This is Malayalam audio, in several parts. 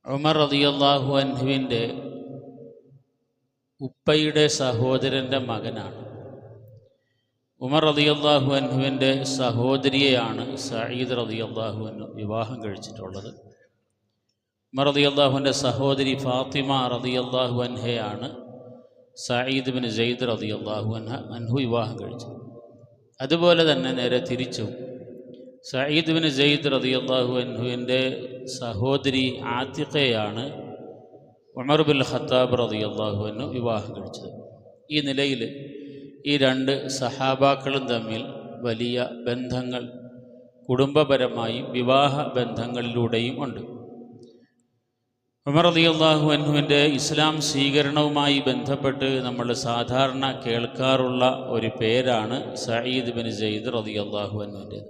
ഉമർ റളിയല്ലാഹു അൻഹുവിൻ്റെ ഉപ്പയുടെ സഹോദരൻ്റെ മകനാണ്. ഉമർ റളിയല്ലാഹു അൻഹുവിൻ്റെ സഹോദരിയെയാണ് സഈദ് റളിയല്ലാഹു അൻഹു വിവാഹം കഴിച്ചിട്ടുള്ളത്. ഉമർ റളിയല്ലാഹുവിൻ്റെ സഹോദരി ഫാത്തിമ റളിയല്ലാഹു അൻഹയാണ് സഈദ് ബിൻ സെയ്ദ് റളിയല്ലാഹു അൻഹു വിവാഹം കഴിച്ചത്. അതുപോലെ തന്നെ നേരെ തിരിച്ചും സഈദ് ബിൻ സെയ്ദ് റളിയല്ലാഹു അൻഹുവിൻ്റെ സഹോദരി ആതിഖയാണ് ഉമർ ബിൻ ഖത്താബ് റളിയല്ലാഹു അൻഹു വിവാഹം കഴിച്ചത്. ഈ നിലയിൽ ഈ രണ്ട് സഹാബാക്കളും തമ്മിൽ വലിയ ബന്ധങ്ങൾ കുടുംബപരമായും വിവാഹ ബന്ധങ്ങളിലൂടെയും ഉണ്ട്. ഉമർ റളിയല്ലാഹു അൻഹുവിൻ്റെ ഇസ്ലാം സ്വീകരണവുമായി ബന്ധപ്പെട്ട് നമ്മൾ സാധാരണ കേൾക്കാറുള്ള ഒരു പേരാണ് സഈദ് ബിൻ സെയ്ദ് റളിയല്ലാഹു അൻഹുവിൻ്റെ.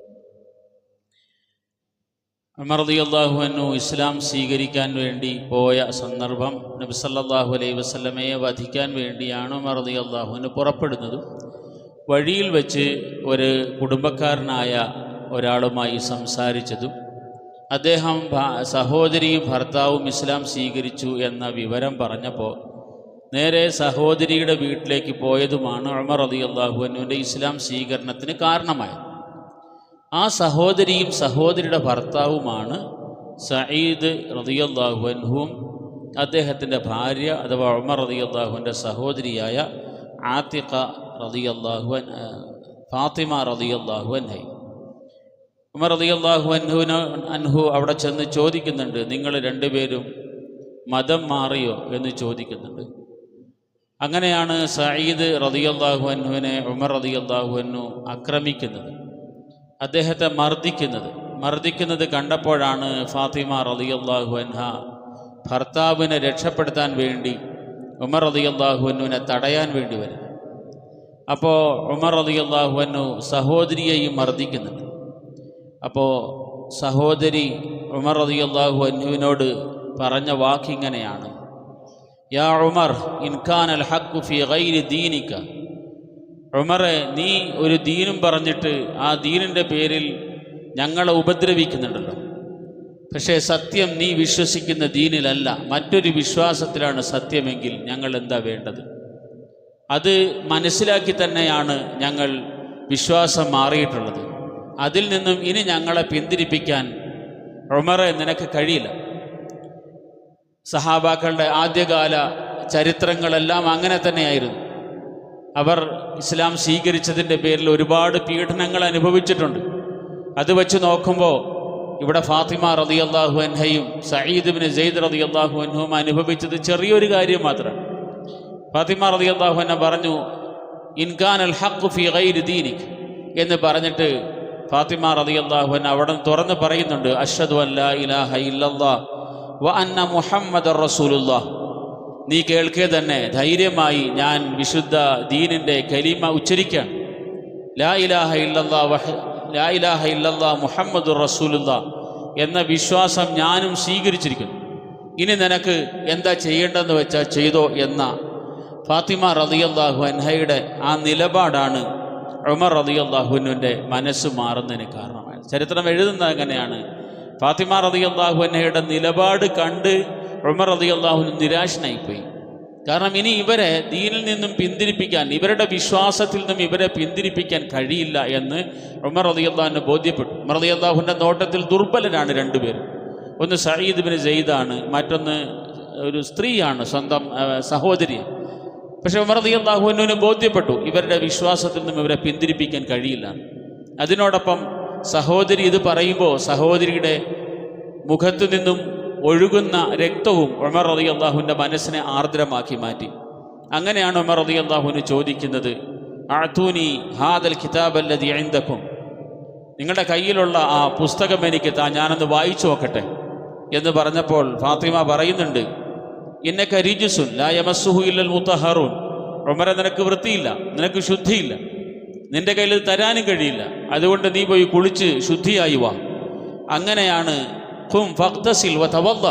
ഉമർ റളിയല്ലാഹു അൻഹു ഇസ്ലാം സ്വീകരിക്കാൻ വേണ്ടി പോയ സന്ദർഭം നബി സല്ലല്ലാഹു അലൈഹി വസല്ലമയെ വധിക്കാൻ വേണ്ടിയാണ് ഉമർ റളിയല്ലാഹു അൻഹു പുറപ്പെടുന്നതും വഴിയിൽ വെച്ച് ഒരു കുടുംബക്കാരനായ ഒരാളുമായി സംസാരിച്ചതും അദ്ദേഹം സഹോദരിയും ഭർത്താവും ഇസ്ലാം സ്വീകരിച്ചു എന്ന വിവരം പറഞ്ഞപ്പോൾ നേരെ സഹോദരിയുടെ വീട്ടിലേക്ക് പോയതുമാണ് ഉമർ റളിയല്ലാഹു അൻഹുവിൻ്റെ ഇസ്ലാം സ്വീകരണത്തിന് കാരണമായത്. ആ സഹോദരിയും സഹോദരിയുടെ ഭർത്താവുമാണ് സഈദ് റളിയല്ലാഹു അൻഹുവും അദ്ദേഹത്തിൻ്റെ ഭാര്യ അഥവാ ഉമർ റളിയല്ലാഹുവിൻ്റെ സഹോദരിയായ ആതിഖ റളിയല്ലാഹു ഫാത്തിമ റളിയല്ലാഹു അൻഹ. ഉമർ റളിയല്ലാഹു അൻഹു അവിടെ ചെന്ന് ചോദിക്കുന്നുണ്ട്, നിങ്ങൾ രണ്ടുപേരും മതം മാറിയോ എന്ന് ചോദിക്കുന്നുണ്ട്. അങ്ങനെയാണ് സഈദ് റളിയല്ലാഹു അൻഹുവിനെ ഉമർ റളിയല്ലാഹു അൻഹു ആക്രമിക്കുന്നത്, അദ്ദേഹത്തെ മർദ്ദിക്കുന്നത് കണ്ടപ്പോഴാണ് ഫാത്തിമ റളിയല്ലാഹു അൻഹ ഭർത്താവിനെ രക്ഷപ്പെടുത്താൻ വേണ്ടി ഉമർ റളിയല്ലാഹു അൻഹുവിനെ തടയാൻ വേണ്ടി വരുന്നത്. അപ്പോൾ ഉമർ റളിയല്ലാഹു അൻഹു സഹോദരിയെയും മർദ്ദിക്കുന്നുണ്ട്. അപ്പോൾ സഹോദരി ഉമർ റളിയല്ലാഹു അൻഹുവിനോട് പറഞ്ഞ വാക്കിങ്ങനെയാണ്, യാ ഉമർ ഇൻ കാനൽ ഹഖ്ഖു ഫീ ഗൈരി ദീനിക. ഉമറെ, നീ ഒരു ദീനും പറഞ്ഞിട്ട് ആ ദീനിൻ്റെ പേരിൽ ഞങ്ങളെ ഉപദ്രവിക്കുന്നുണ്ടല്ലോ. പക്ഷേ സത്യം നീ വിശ്വസിക്കുന്ന ദീനിലല്ല, മറ്റൊരു വിശ്വാസത്തിലാണ് സത്യമെങ്കിൽ ഞങ്ങൾ എന്താ വേണ്ടത്? അത് മനസ്സിലാക്കി തന്നെയാണ് ഞങ്ങൾ വിശ്വാസം മാറിയിട്ടുള്ളത്. അതിൽ നിന്നും ഇനി ഞങ്ങളെ പിന്തിരിപ്പിക്കാൻ ഉമറെ നിനക്ക് കഴിയില്ല. സഹാബാക്കളുടെ ആദ്യകാല ചരിത്രങ്ങളെല്ലാം അങ്ങനെ തന്നെയായിരുന്നു. അവർ ഇസ്ലാം സ്വീകരിച്ചതിൻ്റെ പേരിൽ ഒരുപാട് പീഡനങ്ങൾ അനുഭവിച്ചിട്ടുണ്ട്. അത് വെച്ച് നോക്കുമ്പോൾ ഇവിടെ ഫാത്തിമ റളിയല്ലാഹു അൻഹയും സഈദ് ബിൻ സെയ്ദ് റളിയല്ലാഹു അൻഹുവും അനുഭവിച്ചത് ചെറിയൊരു കാര്യം മാത്രമാണ്. ഫാത്തിമ റളിയല്ലാഹു അൻഹ പറഞ്ഞു, ഇൻ കാനൽ ഹഖ്ഖു ഫീ ഗൈരി ദീനിക് എന്ന് പറഞ്ഞിട്ട് ഫാത്തിമ റളിയല്ലാഹു അൻഹ അവിടെ തുറന്ന് പറയുന്നുണ്ട്, അഷ്ഹദു അൻ ലാ ഇലാഹ ഇല്ലല്ലാഹ് വ അന്ന മുഹമ്മദർ റസൂലുള്ളാഹ്. നീ കേൾക്കേ തന്നെ ധൈര്യമായി ഞാൻ വിശുദ്ധ ദീനിൻ്റെ കലിമ ഉച്ചരിക്കുകയാണ്. ലാ ഇലാഹ ഇല്ലല്ലാഹ് മുഹമ്മദുർ റസൂലുള്ളാഹ് എന്ന വിശ്വാസം ഞാനും സ്വീകരിച്ചിരിക്കുന്നു. ഇനി നിനക്ക് എന്താ ചെയ്യേണ്ടതെന്ന് വെച്ചാൽ ചെയ്തോ എന്ന ഫാത്തിമ റളിയല്ലാഹു അൻഹയുടെ ആ നിലപാടാണ് ഉമർ റളിയല്ലാഹു അൻഹുവിൻ്റെ മനസ്സ് മാറുന്നതിന് കാരണമായത്. ചരിത്രം എഴുതുന്നത് അങ്ങനെയാണ്. ഫാത്തിമ റളിയല്ലാഹു അൻഹയുടെ നിലപാട് കണ്ട് ഉമർ റളിയല്ലാഹു അൻഹു നിരാശനായിപ്പോയി. കാരണം ഇനി ഇവരെ ദീനിൽ നിന്നും പിന്തിരിപ്പിക്കാൻ, ഇവരുടെ വിശ്വാസത്തിൽ നിന്നും ഇവരെ പിന്തിരിപ്പിക്കാൻ കഴിയില്ല എന്ന് ഉമർ റളിയല്ലാഹു അൻഹു ബോധ്യപ്പെട്ടു. ഉമർ റളിയല്ലാഹുവിൻ്റെ നോട്ടത്തിൽ ദുർബലരാണ് രണ്ടുപേരും. ഒന്ന് സഈദ് ബിൻ സെയ്ദാണ്, മറ്റൊന്ന് ഒരു സ്ത്രീയാണ്, സ്വന്തം സഹോദരിയാണ്. പക്ഷേ ഉമർ റളിയല്ലാഹു അൻഹുവിന് ബോധ്യപ്പെട്ടു ഇവരുടെ വിശ്വാസത്തിൽ നിന്നും ഇവരെ പിന്തിരിപ്പിക്കാൻ കഴിയില്ല. അതിനോടൊപ്പം സഹോദരി ഇത് പറയുമ്പോൾ സഹോദരിയുടെ മുഖത്തു നിന്നും ഒഴുകുന്ന രക്തവും ഉമർ റളിയല്ലാഹുവിൻ്റെ മനസ്സിനെ ആർദ്രമാക്കി മാറ്റി. അങ്ങനെയാണ് ഉമർ റളിയല്ലാഹുവിന് ചോദിക്കുന്നത്, അഅ്തൂനി ഹാദൽ കിതാബല്ലദീ ഇൻദകും, നിങ്ങളുടെ കയ്യിലുള്ള ആ പുസ്തകം എനിക്ക് താ, ഞാനൊന്ന് വായിച്ചു നോക്കട്ടെ എന്ന് പറഞ്ഞപ്പോൾ ഫാത്തിമ പറയുന്നുണ്ട്, ഇന്നക റിജ്സുൻ ലാ യമസ്സുഹു ഇല്ലൽ മുതഹറൂൻ. ഉമറെ, നിനക്ക് വൃത്തിയില്ല, നിനക്ക് ശുദ്ധിയില്ല, നിന്റെ കയ്യിൽ തരാനും കഴിയില്ല, അതുകൊണ്ട് നീ പോയി കുളിച്ച് ശുദ്ധിയായി വാ. അങ്ങനെയാണ് ഖും ഫഖ്തസിൽ വതവദ്ദ,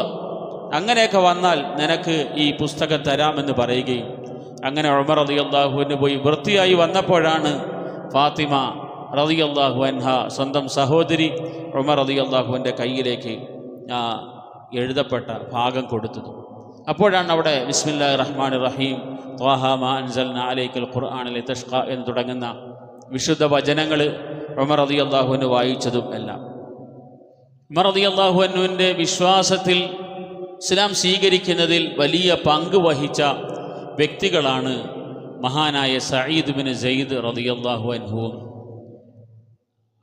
അങ്ങനെയൊക്കെ വന്നാൽ നിനക്ക് ഈ പുസ്തകം തരാമെന്ന് പറയുകയും അങ്ങനെ ഉമർ റളിയല്ലാഹു അൻഹു പോയി വൃത്തിയായി വന്നപ്പോഴാണ് ഫാത്തിമ റളിയല്ലാഹു അൻഹ സ്വന്തം സഹോദരി ഉമർ റളിയല്ലാഹുവിൻ്റെ കയ്യിലേക്ക് എഴുതപ്പെട്ട ഭാഗം കൊടുത്തത്. അപ്പോഴാണ് അവിടെ ബിസ്മില്ലാഹിർ റഹ്മാനിർ റഹീം ത്വാഹ മാ അൻസൽനാ അലൈക്കൽ ഖുർആന ലിതഷ്ഖ എന്ന് തുടങ്ങുന്ന വിശുദ്ധ വചനങ്ങൾ ഉമർ റളിയല്ലാഹു അൻഹു വായിച്ചതും എല്ലാം. ഉമർ റളിയല്ലാഹു അൻഹുവിൻ്റെ വിശ്വാസത്തിൽ ഇസ്ലാം സ്വീകരിക്കുന്നതിൽ വലിയ പങ്ക് വഹിച്ച വ്യക്തികളാണ് മഹാനായ സഈദ് ബിൻ സെയ്ദ് റളിയല്ലാഹു അൻഹുവും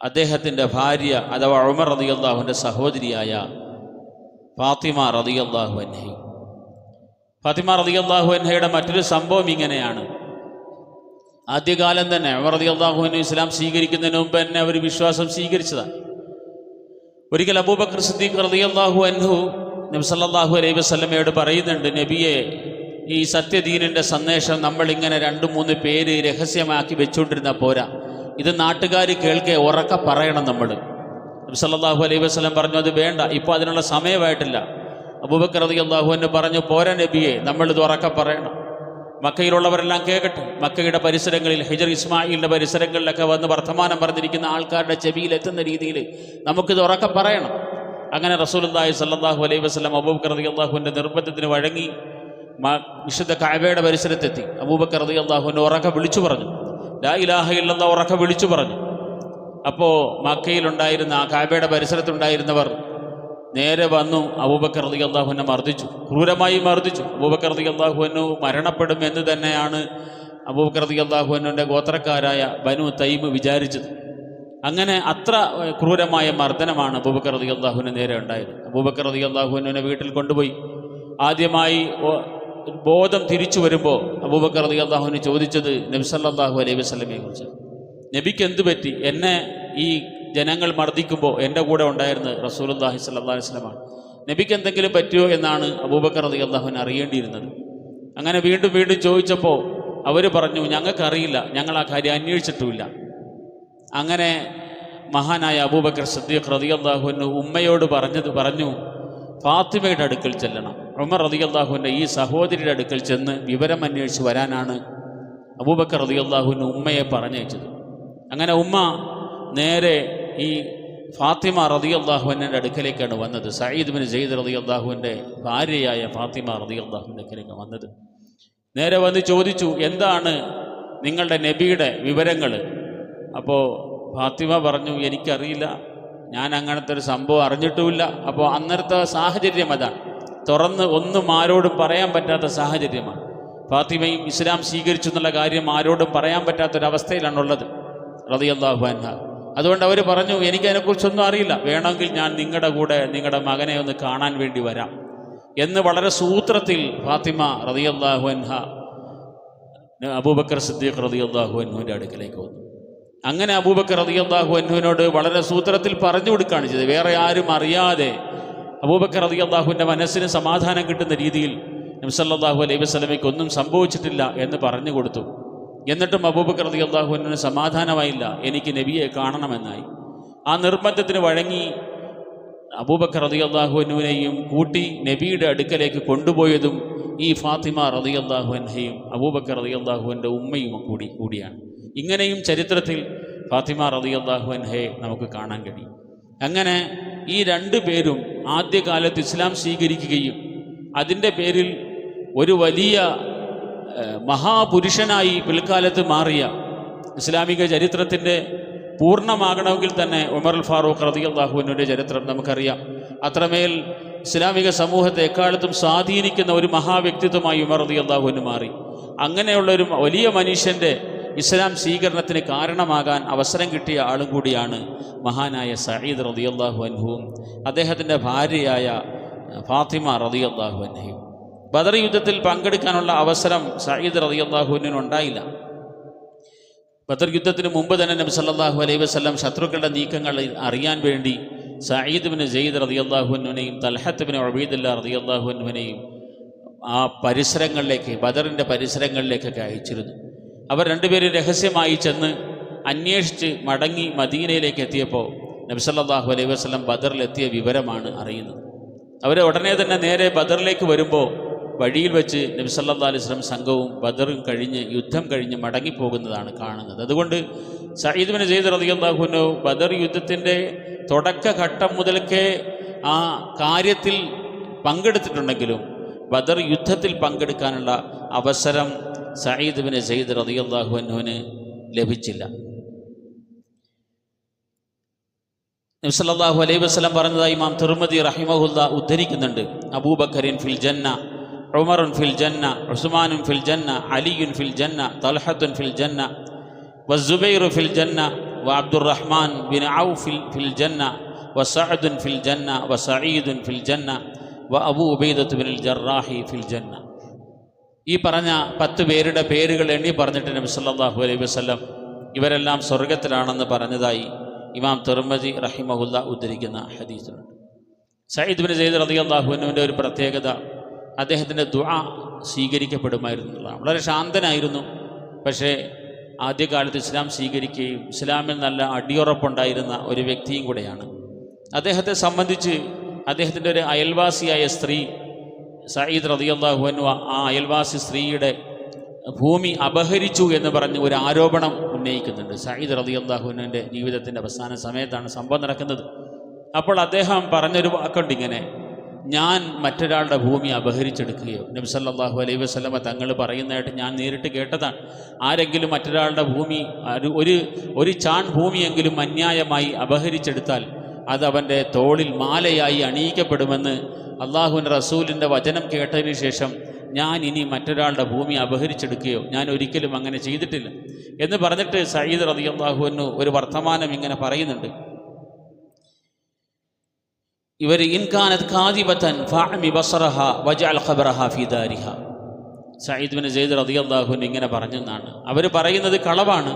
അദ്ദേഹത്തിൻ്റെ ഭാര്യ അഥവാ ഉമർ റളിയല്ലാഹുവിൻ്റെ സഹോദരിയായ ഫാത്തിമ റളിയല്ലാഹു അൻഹയും. ഫാത്തിമ റളിയല്ലാഹു അൻഹയുടെ മറ്റൊരു സംഭവം ഇങ്ങനെയാണ്. ആദ്യകാലം തന്നെ ഉമർ റളിയല്ലാഹു അൻഹു ഇസ്ലാം സ്വീകരിക്കുന്നതിന് മുമ്പ് തന്നെ അവർ വിശ്വാസം സ്വീകരിച്ചതാണ്. ഒരിക്കൽ അബൂബക്കർ സിദ്ദീഖ് റളിയല്ലാഹു അൻഹു നബി സല്ലല്ലാഹു അലൈഹി വസല്ലമയോട് പറയുന്നുണ്ട്, നബിയെ, ഈ സത്യദീനിൻ്റെ സന്ദേശം നമ്മളിങ്ങനെ 2-3 പേര് രഹസ്യമാക്കി വെച്ചുകൊണ്ടിരുന്ന പോരാ, ഇത് നാട്ടുകാർ കേൾക്കെ ഉറക്ക പറയണം. നമ്മൾ നബി സല്ലല്ലാഹു അലൈഹി വസല്ലം പറഞ്ഞു, അത് വേണ്ട, ഇപ്പോൾ അതിനുള്ള സമയമായിട്ടില്ല. അബൂബക്കർ റളിയല്ലാഹു അൻഹു പറഞ്ഞു, പോരാ നബിയെ, നമ്മളിത് ഉറക്ക പറയണം, മക്കയിലുള്ളവരെല്ലാം കേൾക്കട്ടെ. മക്കയുടെ പരിസരങ്ങളിൽ ഹിജർ ഇസ്മായിലിൻ്റെ പരിസരങ്ങളിലൊക്കെ വന്ന് വർത്തമാനം പറഞ്ഞിരിക്കുന്ന ആൾക്കാരുടെ ചെവിയിൽ എത്തുന്ന രീതിയിൽ നമുക്കിത് ഉറക്ക പറയണം. അങ്ങനെ റസൂലുള്ളാഹി സ്വല്ലല്ലാഹു അലൈഹി വസല്ലം അബൂബക്കർ റളിയല്ലാഹുവിൻ്റെ നിർബന്ധത്തിന് വഴങ്ങി വിശുദ്ധ കഅബയുടെ പരിസരത്തെത്തി. അബൂബക്കർ റളിയല്ലാഹു അൻഹു ഉറക്ക വിളിച്ചു പറഞ്ഞു, ലാ ഇലാഹ ഇല്ലല്ലാഹ് ഉറക്ക വിളിച്ചു പറഞ്ഞു. അപ്പോൾ മക്കയിലുണ്ടായിരുന്ന ആ കഅബയുടെ പരിസരത്തുണ്ടായിരുന്നവർ നേരെ വന്നു അബൂബക്കർ റളിയല്ലാഹു അൻഹു മർദ്ദിച്ചു, ക്രൂരമായി മർദ്ദിച്ചു. അബൂബക്കർ റളിയല്ലാഹു അൻഹു മരണപ്പെടും എന്ന് തന്നെയാണ് അബൂബക്കർ റളിയല്ലാഹു അൻഹുവിൻ്റെ ഗോത്രക്കാരായ ബനു തൈമ് വിചാരിച്ചത്. അങ്ങനെ അത്ര ക്രൂരമായ മർദ്ദനമാണ് അബൂബക്കർ റളിയല്ലാഹു അൻഹു നേരെ ഉണ്ടായത്. അബൂബക്കർ റളിയല്ലാഹു അൻഹുവിനെ വീട്ടിൽ കൊണ്ടുപോയി ആദ്യമായി ബോധം തിരിച്ചു വരുമ്പോൾ അബൂബക്കർ റളിയല്ലാഹു അൻഹു ചോദിച്ചത് നബി സല്ലല്ലാഹു അലൈഹി വസല്ലമയെ കുറിച്ച്. നബിക്ക് എന്തു പറ്റി? എന്നെ ഈ ജനങ്ങൾ മർദ്ദിക്കുമ്പോൾ എൻ്റെ കൂടെ ഉണ്ടായിരുന്നത് റസൂലുള്ളാഹി സ്വല്ലല്ലാഹു അലൈഹി വസല്ലമാണ്. നബിക്ക് എന്തെങ്കിലും പറ്റുമോ എന്നാണ് അബൂബക്കർ റളിയല്ലാഹു അൻഹു അറിയേണ്ടിയിരുന്നത്. അങ്ങനെ വീണ്ടും വീണ്ടും ചോദിച്ചപ്പോൾ അവർ പറഞ്ഞു, ഞങ്ങൾക്കറിയില്ല, ഞങ്ങൾ ആ കാര്യം അന്വേഷിച്ചിട്ടുമില്ല. അങ്ങനെ മഹാനായ അബൂബക്കർ സിദ്ദീഖ് റളിയല്ലാഹു അൻഹു ഉമ്മയോട് പറഞ്ഞു, ഫാത്തിമയുടെ അടുക്കൽ ചെല്ലണം. ഉമർ റളിയല്ലാഹു അൻഹു ഈ സഹോദരിയുടെ അടുക്കൽ ചെന്ന് വിവരം അന്വേഷിച്ച് വരാനാണ് അബൂബക്കർ റളിയല്ലാഹു അൻഹു ഉമ്മയെ പറഞ്ഞയച്ചത്. അങ്ങനെ ഉമ്മ നേരെ ഈ ഫാത്തിമ റളിയല്ലാഹു അൻഹയുടെ അടുക്കലേക്കാണ് വന്നത്. സഈദ് ബിൻ സെയ്ദ് റളിയല്ലാഹുവിൻ്റെ ഭാര്യയായ ഫാത്തിമ റളിയല്ലാഹുവിൻ്റെ അടുക്കലേക്ക് വന്നത്. നേരെ വന്ന് ചോദിച്ചു, എന്താണ് നിങ്ങളുടെ നബിയുടെ വിവരങ്ങൾ? അപ്പോൾ ഫാത്തിമ പറഞ്ഞു, എനിക്കറിയില്ല, ഞാൻ അങ്ങനത്തെ ഒരു സംഭവം അറിഞ്ഞിട്ടുമില്ല. അപ്പോൾ അന്നത്തെ സാഹചര്യം അതാണ്, തുറന്ന് ഒന്നും ആരോടും പറയാൻ പറ്റാത്ത സാഹചര്യമാണ്. ഫാത്തിമയും ഇസ്ലാം സ്വീകരിച്ചു എന്നുള്ള കാര്യം ആരോടും പറയാൻ പറ്റാത്തൊരവസ്ഥയിലാണുള്ളത് റളിയല്ലാഹു അൻഹ. അതുകൊണ്ട് അവർ പറഞ്ഞു, എനിക്കതിനെക്കുറിച്ചൊന്നും അറിയില്ല, വേണമെങ്കിൽ ഞാൻ നിങ്ങളുടെ കൂടെ നിങ്ങളുടെ മകനെ ഒന്ന് കാണാൻ വേണ്ടി വരാം എന്ന് വളരെ സൂത്രത്തിൽ ഫാത്തിമ റളിയല്ലാഹു അൻഹ അബൂബക്കർ സിദ്ദീഖ് റളിയല്ലാഹു അൻഹുവിൻ്റെ അടുക്കലേക്ക് വന്നു. അങ്ങനെ അബൂബക്കർ റളിയല്ലാഹു അൻഹുവിനോട് വളരെ സൂത്രത്തിൽ പറഞ്ഞു കൊടുക്കുകയാണ് ചെയ്തത്. വേറെ ആരും അറിയാതെ അബൂബക്കർ റളിയല്ലാഹുവിൻ്റെ മനസ്സിന് സമാധാനം കിട്ടുന്ന രീതിയിൽ നബി സല്ലല്ലാഹു അലൈഹി വസല്ലമയ്ക്ക് ഒന്നും സംഭവിച്ചിട്ടില്ല എന്ന് പറഞ്ഞു കൊടുത്തു. എന്നിട്ടും അബൂബക്കർ റളിയല്ലാഹു അൻഹുവിന് സമാധാനമായില്ല, എനിക്ക് നബിയെ കാണണമെന്നായി. ആ നിർബന്ധത്തിന് വഴങ്ങി അബൂബക്കർ റളിയല്ലാഹു അൻഹുവിനെയും കൂട്ടി നബിയുടെ അടുക്കലേക്ക് കൊണ്ടുപോയതും ഈ ഫാത്തിമ റളിയല്ലാഹു അൻഹയും അബൂബക്കർ റളിയല്ലാഹുവിൻ്റെ ഉമ്മയും കൂടിയാണ്. ഇങ്ങനെയും ചരിത്രത്തിൽ ഫാത്തിമ റളിയല്ലാഹു അൻഹയെ നമുക്ക് കാണാൻ കഴിയും. അങ്ങനെ ഈ 2 പേരും ആദ്യകാലത്ത് ഇസ്ലാം സ്വീകരിക്കുകയും അതിൻ്റെ പേരിൽ ഒരു വലിയ മഹാപുരുഷനായി പിൽക്കാലത്ത് മാറിയ, ഇസ്ലാമിക ചരിത്രത്തിൻ്റെ പൂർണ്ണമാകണമെങ്കിൽ തന്നെ ഉമറുൽ ഫാറൂഖ് റളിയല്ലാഹു അൻഹുവിൻ്റെ ചരിത്രം നമുക്കറിയാം. അത്രമേൽ ഇസ്ലാമിക സമൂഹത്തെ എക്കാലത്തും സ്വാധീനിക്കുന്ന ഒരു മഹാവ്യക്തിത്വമായി ഉമർ റളിയല്ലാഹു അൻഹു മാറി. അങ്ങനെയുള്ളൊരു വലിയ മനുഷ്യൻ്റെ ഇസ്ലാം സ്വീകരണത്തിന് കാരണമാകാൻ അവസരം കിട്ടിയ ആളും കൂടിയാണ് മഹാനായ സഈദ് റളിയല്ലാഹു അൻഹുവും അദ്ദേഹത്തിൻ്റെ ഭാര്യയായ ഫാത്തിമ റളിയല്ലാഹു അൻഹയും. ബദർ യുദ്ധത്തിൽ പങ്കെടുക്കാനുള്ള അവസരം സഈദ് റളിയല്ലാഹു അൻഹുവിന് ഉണ്ടായില്ല. ബദർ യുദ്ധത്തിന് മുമ്പ് തന്നെ നബി സല്ലല്ലാഹു അലൈഹി വസല്ലം ശത്രുക്കളുടെ നീക്കങ്ങൾ അറിയാൻ വേണ്ടി സഈദ് ബിൻ സെയ്ദ് റളിയല്ലാഹു അൻഹുവിനെയും തൽഹത്ത് ബിൻ ഉബൈദില്ലാ റളിയല്ലാഹു അൻഹുവിനെയും ആ പരിസരങ്ങളിലേക്ക്, ബദറിൻ്റെ പരിസരങ്ങളിലേക്കൊക്കെ അയച്ചിരുന്നു. അവർ 2 പേരും രഹസ്യമായി ചെന്ന് അന്വേഷിച്ച് മടങ്ങി മദീനയിലേക്ക് എത്തിയപ്പോൾ നബി സല്ലല്ലാഹു അലൈഹി വസല്ലം ബദറിലെത്തിയ വിവരമാണ് അറിയുന്നത്. അവർ ഉടനെ തന്നെ നേരെ ബദറിലേക്ക് വരുമ്പോൾ വഴിയിൽ വെച്ച് നബി സല്ലല്ലാഹു അലൈഹി വസല്ലം സംഘവും ബദറും കഴിഞ്ഞ് യുദ്ധം കഴിഞ്ഞ് മടങ്ങിപ്പോകുന്നതാണ് കാണുന്നത്. അതുകൊണ്ട് സഈദ് ബിൻ സെയ്ദ് റളിയല്ലാഹു അൻഹു ബദർ യുദ്ധത്തിൻ്റെ തുടക്കഘട്ടം മുതൽക്കേ ആ കാര്യത്തിൽ പങ്കെടുത്തിട്ടുണ്ടെങ്കിലും ബദർ യുദ്ധത്തിൽ പങ്കെടുക്കാനുള്ള അവസരം സഈദ് ബിൻ സയ്യിദ് റളിയല്ലാഹു അൻഹുവിന് ലഭിച്ചില്ല. നബി സല്ലല്ലാഹു അലൈഹി വസല്ലം പറഞ്ഞതായി ഇമാം തിർമിദി റഹിമഹുല്ലാ ഉദ്ധരിക്കുന്നുണ്ട്. അബൂബക്കറിൻ ഫിൽ ജന്ന, ഉമറുൻ ഫിൽ ജന്ന, ഉസ്മാനുൻ ഫിൽ ജന്ന, അലിയുൻ ഫിൽ ജന്ന, തൽഹത്തുൻ ഫിൽ ജന്ന, വസ്സുബൈറു ഫിൽ ജന്ന, വഅബ്ദുർറഹ്മാൻ ബിൻ ഔഫ് ഫിൽ ജന്ന, വസഅദുൻ ഫിൽ ജന്ന, വസഈദുൻ ഫിൽ ജന്ന, വഅബൂ ഉബൈദത്ത് ബിനുൽ ജറാഹി ഫിൽ ജന്ന. ഈ പറഞ്ഞ 10 പേരുടെ പേരുകൾ എണ്ണി പറഞ്ഞിട്ട് നബി സല്ലല്ലാഹു അലൈഹി വസല്ലം ഇവരെല്ലാം സ്വർഗത്തിലാണെന്ന് പറഞ്ഞതായി ഇമാം തിർമിദി റഹിമഹുല്ലാ ഉദ്ധരിക്കുന്ന ഹദീസിലുണ്ട്. സഈദ് ബിൻ സയ്യിദ് റളിയല്ലാഹു അൻഹുവിൻ്റെ ഒരു പ്രത്യേകത, അദ്ദേഹത്തിൻ്റെ ദുആ സ്വീകരിക്കപ്പെടുമായിരുന്നു എന്നുള്ളതാണ്. വളരെ ശാന്തനായിരുന്നു. പക്ഷേ ആദ്യകാലത്ത് ഇസ്ലാം സ്വീകരിക്കുകയും ഇസ്ലാമിൽ നല്ല അടിയുറപ്പുണ്ടായിരുന്ന ഒരു വ്യക്തിയും കൂടെയാണ്. അദ്ദേഹത്തെ സംബന്ധിച്ച് അദ്ദേഹത്തിൻ്റെ ഒരു അയൽവാസിയായ സ്ത്രീ സഈദ് റളിയല്ലാഹു അൻഹു ആ അയൽവാസി സ്ത്രീയുടെ ഭൂമി അപഹരിച്ചു എന്ന് പറഞ്ഞ് ഒരു ആരോപണം ഉന്നയിക്കുന്നുണ്ട്. സഈദ് റളിയല്ലാഹു അൻഹുവിൻ്റെ ജീവിതത്തിൻ്റെ അവസാന സമയത്താണ് സംഭവം നടക്കുന്നത്. അപ്പോൾ അദ്ദേഹം പറഞ്ഞൊരു വാക്കുണ്ട് ഇങ്ങനെ: ഞാൻ മറ്റൊരാളുടെ ഭൂമി അപഹരിച്ചെടുക്കുകയോ. നബി സല്ലല്ലാഹു അലൈഹി വസല്ലമ തങ്ങൾ പറയുന്നതായിട്ട് ഞാൻ നേരിട്ട് കേട്ടതാണ്. ആരെങ്കിലും മറ്റൊരാളുടെ ഭൂമി ഒരു ചാൺ ഭൂമിയെങ്കിലും അന്യായമായി അപഹരിച്ചെടുത്താൽ അത് അവൻ്റെ തോളിൽ മാലയായി അണിയിക്കപ്പെടുമെന്ന് അള്ളാഹുവിൻ്റെ റസൂലിൻ്റെ വചനം കേട്ടതിന് ശേഷം ഞാൻ ഇനി മറ്റൊരാളുടെ ഭൂമി അപഹരിച്ചെടുക്കുകയോ, ഞാൻ ഒരിക്കലും അങ്ങനെ ചെയ്തിട്ടില്ല എന്ന് പറഞ്ഞിട്ട് സഈദ് റളിയല്ലാഹു അൻഹു ഒരു വർത്തമാനം ഇങ്ങനെ പറയുന്നുണ്ട്. ഇവർ ഇൻകാനത് കാദിബതൻ ഫഅമി ബസറഹ വജഅൽ ഖബറഹ ഫീ ദാരിഹ. സഈദ് ബിൻ സയ്യിദ് റളിയല്ലാഹു അൻഹു ഇങ്ങനെ പറഞ്ഞെന്നാണ്. അവർ പറയുന്നത് കളവാണ്,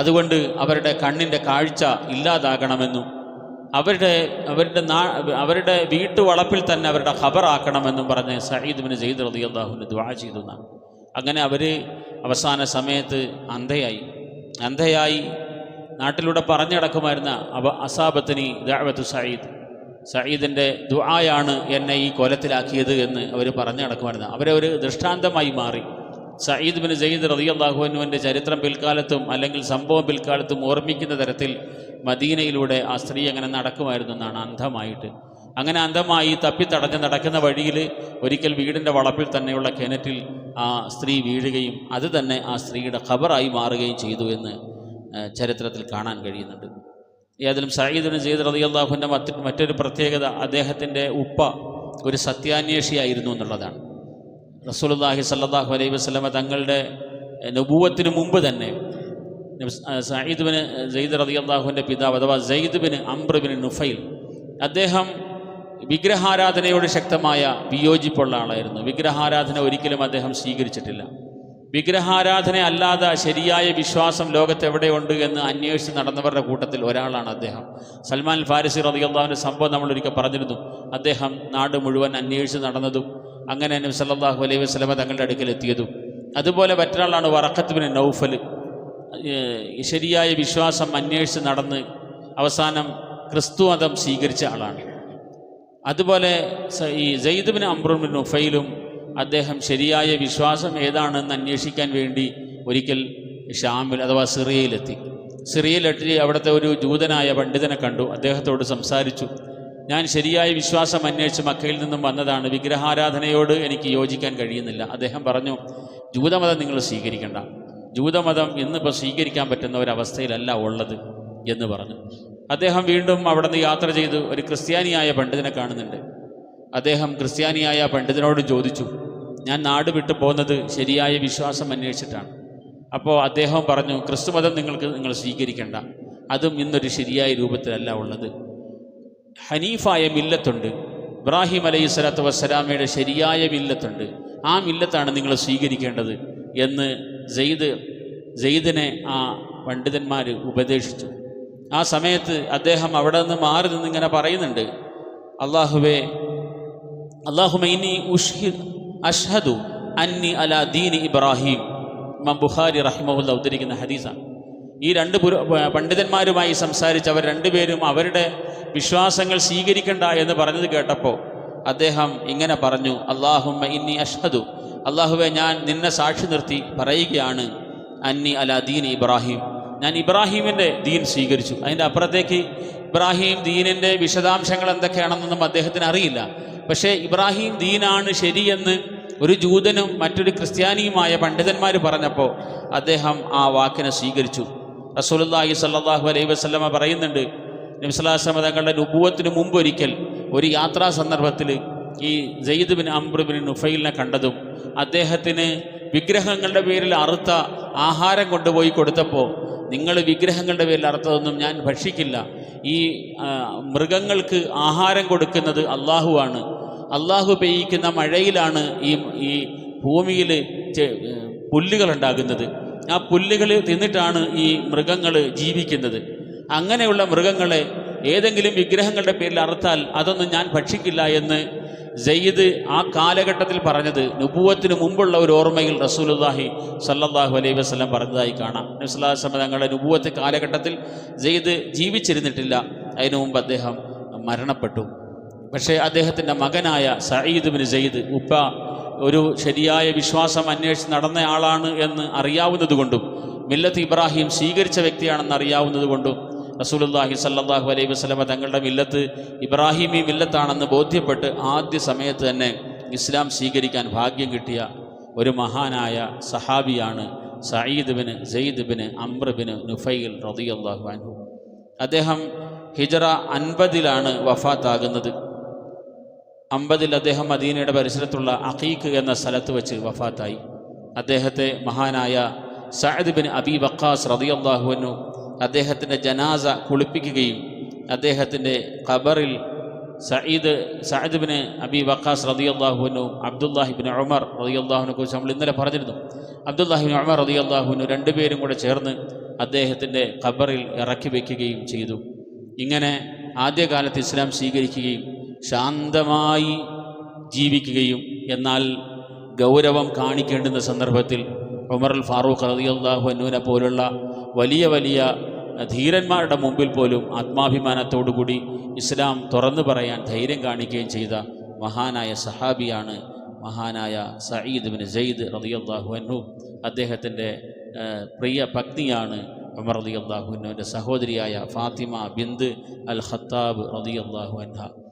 അതുകൊണ്ട് അവരുടെ കണ്ണിൻ്റെ കാഴ്ച ഇല്ലാതാകണമെന്നും അവരുടെ വീട്ടുവളപ്പിൽ തന്നെ അവരുടെ ഖബറാക്കണമെന്നും പറഞ്ഞ് സഈദ് ബിൻ സയ്യിദ് റളിയല്ലാഹു അൻഹു ദുആ ചെയ്തു എന്നാണ്. അങ്ങനെ അവർ അവസാന സമയത്ത് അന്ധയായി നാട്ടിലൂടെ പറഞ്ഞു നടക്കുമായിരുന്ന അസാബത്തിനി ദഅവത്തു സഈദിൻ്റെ ദുആയാണ് എന്നെ ഈ കോലത്തിലാക്കിയത് എന്ന് അവർ പറഞ്ഞു നടക്കുമായിരുന്നു. അവരെ ഒരു ദൃഷ്ടാന്തമായി മാറി. സഈദ് ബിൻ സയ്യിദ് റളിയല്ലാഹു അൻഹുവിൻ്റെ ചരിത്രം പിൽക്കാലത്തും അല്ലെങ്കിൽ സംഭവം പിൽക്കാലത്തും ഓർമ്മിക്കുന്ന തരത്തിൽ മദീനയിലൂടെ ആ സ്ത്രീ അങ്ങനെ നടക്കുമായിരുന്നു എന്നാണ്, അന്ധമായിട്ട്. അങ്ങനെ അന്ധമായി തപ്പിത്തടഞ്ഞ് നടക്കുന്ന വഴിയിൽ ഒരിക്കൽ വീടിൻ്റെ വളപ്പിൽ തന്നെയുള്ള കിണറ്റിൽ ആ സ്ത്രീ വീഴുകയും അത് തന്നെ ആ സ്ത്രീയുടെ ഖബറായി മാറുകയും ചെയ്തു എന്ന് ചരിത്രത്തിൽ കാണാൻ കഴിയുന്നുണ്ട്. ഏതായാലും സഈദ് ബിൻ സയ്യിദ് റളിയല്ലാഹു അൻഹു മറ്റൊരു പ്രത്യേകത, അദ്ദേഹത്തിൻ്റെ ഉപ്പ ഒരു സത്യാന്വേഷിയായിരുന്നു എന്നുള്ളതാണ്. റസൂലുള്ളാഹി സ്വല്ലല്ലാഹു അലൈഹി വസല്ലമ തങ്ങളുടെ നബുവത്തിന് മുമ്പ് തന്നെ സഈദ് ബിൻ സയ്യിദ് റളിയല്ലാഹുവിൻ്റെ പിതാവ് അഥവാ Sayyid bin Amr bin Nufail, അദ്ദേഹം വിഗ്രഹാരാധനയോട് ശക്തമായ വിയോജിപ്പുള്ള ആളായിരുന്നു. വിഗ്രഹാരാധന ഒരിക്കലും അദ്ദേഹം സ്വീകരിച്ചിട്ടില്ല. വിഗ്രഹാരാധന അല്ലാതെ ശരിയായ വിശ്വാസം ലോകത്തെവിടെയുണ്ട് എന്ന് അന്വേഷിച്ച് നടന്നവരുടെ കൂട്ടത്തിൽ ഒരാളാണ് അദ്ദേഹം. സൽമാൻ ഫാരിസി റളിയല്ലാഹുവിൻ്റെ സംഭവം നമ്മളൊരിക്കൽ പറഞ്ഞിരുന്നു. അദ്ദേഹം നാട് മുഴുവൻ അന്വേഷിച്ച് നടന്നതും അങ്ങനെ നബി സല്ലല്ലാഹു അലൈഹി വസല്ലമ തങ്ങളുടെ അടുക്കൽ എത്തിയതും. അതുപോലെ മറ്റൊരാളാണ് വറഖത്ത് ബിൻ നൗഫൽ, ശരിയായ വിശ്വാസം അന്വേഷിച്ച് നടന്ന് അവസാനം ക്രിസ്തു മതം സ്വീകരിച്ച ആളാണ്. അതുപോലെ ഈ സയ്യിദ് ബിൻ അംർ ബിൻ നുഫൈലും അദ്ദേഹം ശരിയായ വിശ്വാസം ഏതാണെന്ന് അന്വേഷിക്കാൻ വേണ്ടി ഒരിക്കൽ ഷാമിൽ അഥവാ സിറിയയിലെത്തി അവിടുത്തെ ഒരു ജൂതനായ പണ്ഡിതനെ കണ്ടു. അദ്ദേഹത്തോട് സംസാരിച്ചു. ഞാൻ ശരിയായ വിശ്വാസം അന്വേഷിച്ച് മക്കയിൽ നിന്നും വന്നതാണ്, വിഗ്രഹാരാധനയോട് എനിക്ക് യോജിക്കാൻ കഴിയുന്നില്ല. അദ്ദേഹം പറഞ്ഞു, ജൂതമതം നിങ്ങൾ സ്വീകരിക്കേണ്ട, ജൂതമതം ഇന്നിപ്പോൾ സ്വീകരിക്കാൻ പറ്റുന്ന ഒരവസ്ഥയിലല്ല ഉള്ളത് എന്ന് പറഞ്ഞു. അദ്ദേഹം വീണ്ടും അവിടെ നിന്ന് യാത്ര ചെയ്ത് ഒരു ക്രിസ്ത്യാനിയായ പണ്ഡിതനെ കാണുന്നുണ്ട്. അദ്ദേഹം ക്രിസ്ത്യാനിയായ പണ്ഡിതനോട് ചോദിച്ചു, ഞാൻ നാട് വിട്ടു പോകുന്നത് ശരിയായ വിശ്വാസം അന്വേഷിച്ചിട്ടാണ്. അപ്പോൾ അദ്ദേഹം പറഞ്ഞു, ക്രിസ്തുമതം നിങ്ങൾ സ്വീകരിക്കേണ്ട, അതും ഇന്നൊരു ശരിയായ രൂപത്തിലല്ല ഉള്ളത്. ഹനീഫായ മില്ലത്തുണ്ട്, ഇബ്രാഹിം അലൈഹി സ്വലാത്തു വസ്സലാമയുടെ ശരിയായ മില്ലത്തുണ്ട്, ആ മില്ലത്താണ് നിങ്ങൾ സ്വീകരിക്കേണ്ടത് എന്ന് സെയ്ദിനെ ആ പണ്ഡിതന്മാർ ഉപദേശിച്ചു. ആ സമയത്ത് അദ്ദേഹം അവിടെ നിന്ന് മാറി നിന്നിങ്ങനെ പറയുന്നുണ്ട്, അല്ലാഹുമ്മ ഇന്നി അഷ്ഹദു അന്നി അലാ ദീനി ഇബ്രാഹിം. ഇമാം ബുഖാരി റഹിമഹുല്ലാ ഉദ്ധരിക്കുന്ന ഹദീസാണ്. ഈ രണ്ട് പണ്ഡിതന്മാരുമായി സംസാരിച്ച് അവർ രണ്ടുപേരും അവരുടെ വിശ്വാസങ്ങൾ സ്വീകരിക്കണ്ട എന്ന് പറഞ്ഞത് കേട്ടപ്പോൾ അദ്ദേഹം ഇങ്ങനെ പറഞ്ഞു, അല്ലാഹുമ്മ ഇന്നി അഷ്ഹദു, അല്ലാഹുവേ ഞാൻ നിന്നെ സാക്ഷി നിർത്തി പറയുകയാണ്, അന്നി അലാ ദീനി ഇബ്രാഹിം, ഞാൻ ഇബ്രാഹിമിൻ്റെ ദീൻ സ്വീകരിച്ചു. അതിൻ്റെ അപ്പുറത്തേക്ക് ഇബ്രാഹിം ദീനിൻ്റെ വിശദാംശങ്ങൾ എന്തൊക്കെയാണെന്നൊന്നും അദ്ദേഹത്തിന് അറിയില്ല. പക്ഷേ ഇബ്രാഹിം ദീനാണ് ശരിയെന്ന് ഒരു ജൂതനും മറ്റൊരു ക്രിസ്ത്യാനിയുമായ പണ്ഡിതന്മാർ പറഞ്ഞപ്പോൾ അദ്ദേഹം ആ വാക്കിനെ സ്വീകരിച്ചു. റസൂലുള്ളാഹി സ്വല്ലല്ലാഹു അലൈഹി വസല്ലമ പറയുന്നുണ്ട്, നബി സ്വല്ലല്ലാഹു അലൈഹി വസല്ലമ തങ്ങളുടെ നുബുവത്തിന് മുമ്പ് ഒരിക്കൽ ഒരു യാത്രാ സന്ദർഭത്തിൽ ഈ സെയ്ദ് ബിൻ അംർ ബിൻ നുഫൈലിനെ കണ്ടതും അദ്ദേഹത്തിന് വിഗ്രഹങ്ങളുടെ പേരിൽ അറുത്ത ആഹാരം കൊണ്ടുപോയി കൊടുത്തപ്പോൾ, നിങ്ങൾ വിഗ്രഹങ്ങളുടെ പേരിൽ അറുത്തതൊന്നും ഞാൻ ഭക്ഷിക്കില്ല, ഈ മൃഗങ്ങൾക്ക് ആഹാരം കൊടുക്കുന്നത് അള്ളാഹുവാണ്, അള്ളാഹു പെയ്യിക്കുന്ന മഴയിലാണ് ഈ ഭൂമിയിൽ പുല്ലുകളുണ്ടാകുന്നത്, ആ പുല്ലുകൾ തിന്നിട്ടാണ് ഈ മൃഗങ്ങൾ ജീവിക്കുന്നത്, അങ്ങനെയുള്ള മൃഗങ്ങളെ ഏതെങ്കിലും വിഗ്രഹങ്ങളുടെ പേരിൽ അറുത്താൽ അതൊന്നും ഞാൻ ഭക്ഷിക്കില്ല എന്ന് സെയ്ദ് ആ കാലഘട്ടത്തിൽ പറഞ്ഞത് നുബുവത്തിന് മുമ്പുള്ള ഒരു ഓർമ്മയിൽ റസൂലുള്ളാഹി സ്വല്ലല്ലാഹു അലൈഹി വസല്ലം പറഞ്ഞതായി കാണാം. നബി സ്വല്ലല്ലാഹു അലൈഹി വസല്ലം തങ്ങളുടെ നുബുവത്ത് കാലഘട്ടത്തിൽ സെയ്ദ് ജീവിച്ചിരുന്നിട്ടില്ല, അതിനു മുമ്പ് അദ്ദേഹം മരണപ്പെട്ടു. പക്ഷേ അദ്ദേഹത്തിൻ്റെ മകനായ സഈദ് ബിൻ സെയ്ദ് ഉപ്പ ഒരു ശരിയായ വിശ്വാസം അന്വേഷിച്ച് നടന്ന ആളാണ് എന്ന് അറിയാവുന്നതുകൊണ്ടും മില്ലത്ത് ഇബ്രാഹിം സ്വീകരിച്ച വ്യക്തിയാണെന്ന് അറിയാവുന്നതുകൊണ്ടും റസൂലുള്ളാഹി സ്വല്ലല്ലാഹു അലൈഹി വസല്ലമ തങ്ങളുടെ മില്ലത്ത് ഇബ്രാഹിമി മില്ലത്താണെന്ന് ബോധ്യപ്പെട്ട് ആദ്യ സമയത്ത് തന്നെ ഇസ്ലാം സ്വീകരിക്കാൻ ഭാഗ്യം കിട്ടിയ ഒരു മഹാനായ സഹാബിയാണ് Saeed bin Zaid bin Amr bin Nufail റളിയല്ലാഹു അൻഹു. അദ്ദേഹം ഹിജ്റ 50 വഫാത്താകുന്നത്. 50 അദ്ദേഹം മദീനയുടെ പരിസരത്തുള്ള അഖീഖ് എന്ന സ്ഥലത്ത് വെച്ച് വഫാത്തായി. അദ്ദേഹത്തെ മഹാനായ സഅദ് ബിൻ അബി വഖാസ് റളിയല്ലാഹു അൻഹു അദ്ദേഹത്തിൻ്റെ ജനാസ കുളിപ്പിക്കുകയും അദ്ദേഹത്തിൻ്റെ ഖബറിൽ സഅദ് ബിൻ അബി വഖാസ് റളിയല്ലാഹു അൻഹു അബ്ദുല്ലാഹി ബിൻ ഉമർ റളിയല്ലാഹു അൻഹു കുറിച്ച് നമ്മൾ ഇന്നലെ പറഞ്ഞിരുന്നു. അബ്ദുല്ലാഹി ബിൻ ഉമർ റളിയല്ലാഹു അൻഹു രണ്ടുപേരും കൂടെ ചേർന്ന് അദ്ദേഹത്തിൻ്റെ ഖബറിൽ ഇറക്കി വയ്ക്കുകയും ചെയ്തു. ഇങ്ങനെ ആദ്യകാലത്ത് ഇസ്ലാം സ്വീകരിക്കുകയും ശാന്തമായി ജീവിക്കുകയും എന്നാൽ ഗൗരവം കാണിക്കേണ്ടുന്ന സന്ദർഭത്തിൽ ഉമറുൽ ഫാറൂഖ് റളിയല്ലാഹു അൻഹുവിനെ പോലുള്ള വലിയ വലിയ ധീരന്മാരുടെ മുമ്പിൽ പോലും ആത്മാഭിമാനത്തോടുകൂടി ഇസ്ലാം തുറന്നു പറയാൻ ധൈര്യം കാണിക്കുകയും ചെയ്ത മഹാനായ സഹാബിയാണ് മഹാനായ സഈദ് ബിൻ സെയ്ദ് റളിയല്ലാഹു അൻഹു. അദ്ദേഹത്തിൻ്റെ പ്രിയ പത്നിയാണ് ഉമർ റളിയല്ലാഹു അൻഹുവിൻ്റെ സഹോദരിയായ ഫാത്തിമ ബിന്ത് അൽ ഖത്താബ് റളിയല്ലാഹു അൻഹ.